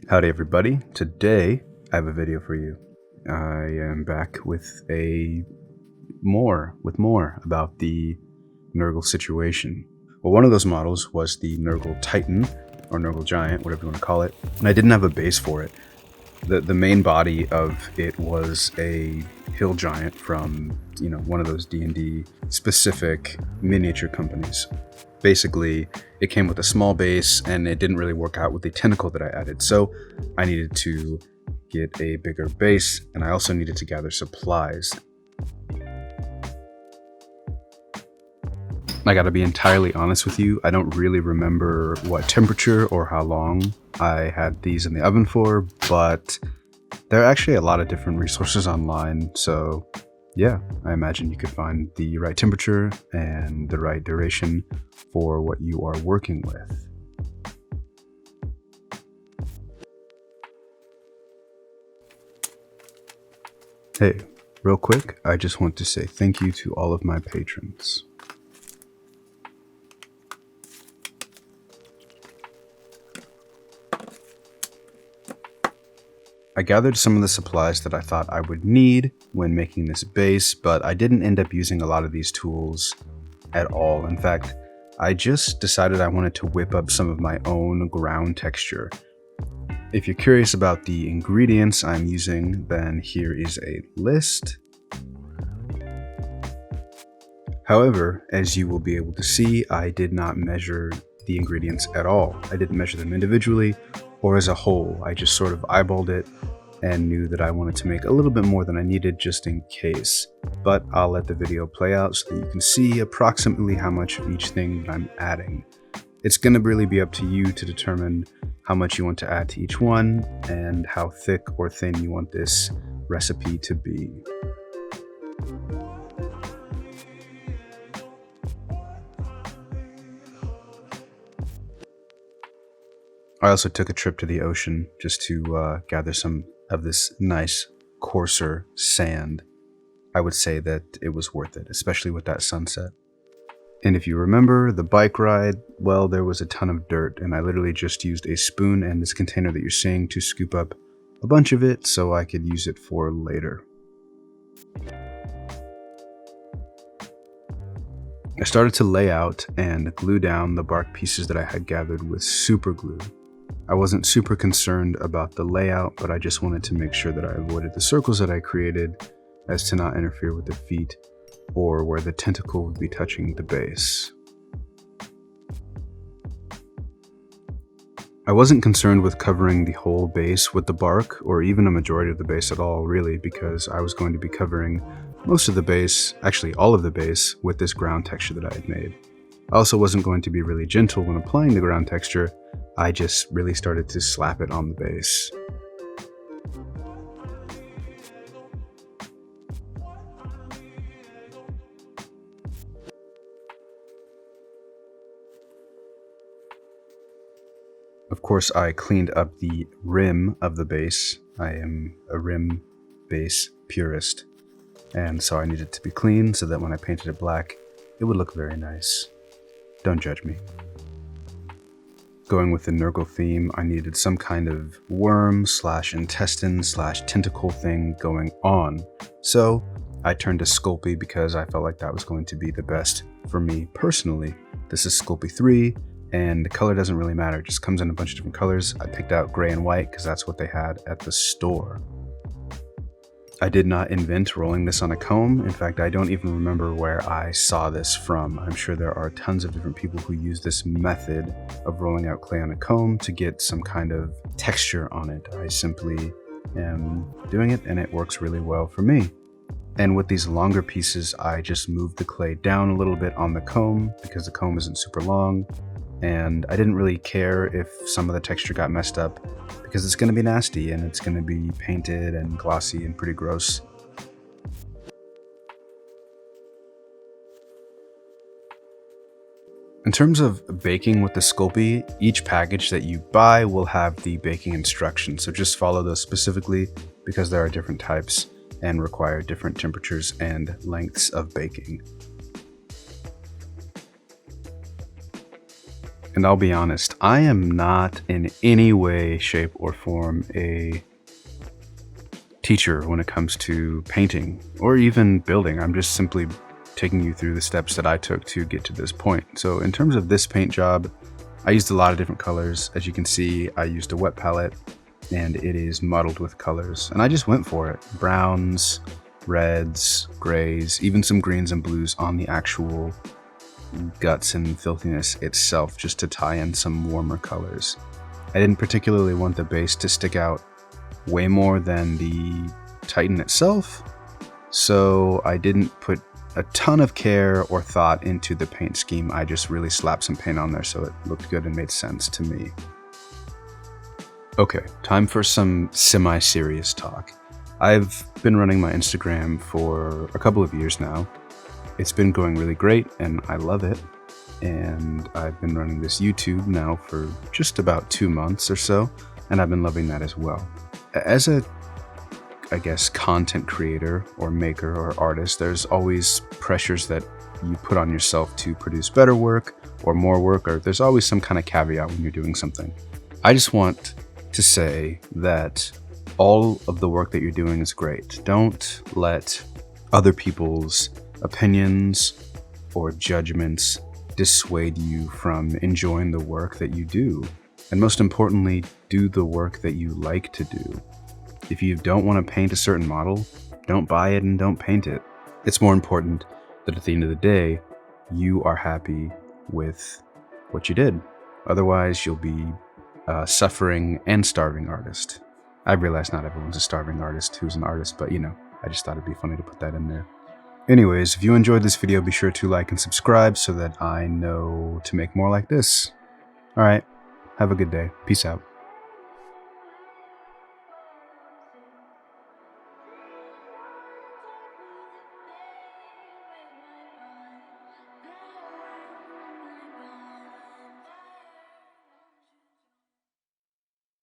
Howdy everybody, today I have a video for you. I am back with more about the Nurgle situation. Well, one of those models was the Nurgle Titan, or Nurgle Giant, whatever you want to call it, and I didn't have a base for it. The main body of it was a hill giant from, one of those D&D specific miniature companies. Basically, it came with a small base and it didn't really work out with the tentacle that I added, so I needed to get a bigger base, and I also needed to gather supplies. I gotta be entirely honest with you, I don't really remember what temperature or how long I had these in the oven for, but there are actually a lot of different resources online, so yeah, I imagine you could find the right temperature and the right duration for what you are working with. Hey, real quick, I just want to say thank you to all of my patrons. I gathered some of the supplies that I thought I would need when making this base, but I didn't end up using a lot of these tools at all. In fact, I just decided I wanted to whip up some of my own ground texture. If you're curious about the ingredients I'm using, then here is a list. However, as you will be able to see, I did not measure the ingredients at all. I didn't measure them individually or as a whole. I just sort of eyeballed it and knew that I wanted to make a little bit more than I needed just in case. But I'll let the video play out so that you can see approximately how much of each thing that I'm adding. It's going to really be up to you to determine how much you want to add to each one and how thick or thin you want this recipe to be. I also took a trip to the ocean just to gather some of this nice, coarser sand. I would say that it was worth it, especially with that sunset. And if you remember the bike ride, well, there was a ton of dirt, and I literally just used a spoon and this container that you're seeing to scoop up a bunch of it so I could use it for later. I started to lay out and glue down the bark pieces that I had gathered with super glue. I wasn't super concerned about the layout, but I just wanted to make sure that I avoided the circles that I created as to not interfere with the feet or where the tentacle would be touching the base. I wasn't concerned with covering the whole base with the bark, or even a majority of the base at all, really, because I was going to be covering most of the base, actually all of the base, with this ground texture that I had made. I also wasn't going to be really gentle when applying the ground texture. I just really started to slap it on the base. Of course, I cleaned up the rim of the base. I am a rim base purist, and so I needed it to be clean so that when I painted it black, it would look very nice. Don't judge me. Going with the Nurgle theme, I needed some kind of worm / intestine / tentacle thing going on. So I turned to Sculpey because I felt like that was going to be the best for me personally. This is Sculpey 3, and the color doesn't really matter. It just comes in a bunch of different colors. I picked out gray and white because that's what they had at the store. I did not invent rolling this on a comb. In fact, I don't even remember where I saw this from. I'm sure there are tons of different people who use this method of rolling out clay on a comb to get some kind of texture on it. I simply am doing it, and it works really well for me. And with these longer pieces, I just moved the clay down a little bit on the comb because the comb isn't super long, and I didn't really care if some of the texture got messed up because it's going to be nasty and it's going to be painted and glossy and pretty gross. In terms of baking with the Sculpey, each package that you buy will have the baking instructions, so just follow those specifically because there are different types and require different temperatures and lengths of baking. And I'll be honest, I am not in any way, shape, or form a teacher when it comes to painting or even building. I'm just simply taking you through the steps that I took to get to this point. So in terms of this paint job, I used a lot of different colors. As you can see, I used a wet palette and it is muddled with colors. And I just went for it. Browns, reds, grays, even some greens and blues on the actual guts and filthiness itself, just to tie in some warmer colors. I didn't particularly want the base to stick out way more than the Titan itself, so I didn't put a ton of care or thought into the paint scheme. I just really slapped some paint on there so it looked good and made sense to me. Okay, time for some semi-serious talk. I've been running my Instagram for a couple of years now. It's been going really great and I love it. And I've been running this YouTube now for just about 2 months or so, and I've been loving that as well. As a, I guess, content creator or maker or artist, there's always pressures that you put on yourself to produce better work or more work, or there's always some kind of caveat when you're doing something. I just want to say that all of the work that you're doing is great. Don't let other people's opinions or judgments dissuade you from enjoying the work that you do. And most importantly, do the work that you like to do. If you don't want to paint a certain model, don't buy it and don't paint it. It's more important that at the end of the day, you are happy with what you did. Otherwise, you'll be a suffering and starving artist. I realize not everyone's a starving artist who's an artist, but you know, I just thought it'd be funny to put that in there. Anyways, if you enjoyed this video, be sure to like and subscribe so that I know to make more like this. Alright, have a good day. Peace out.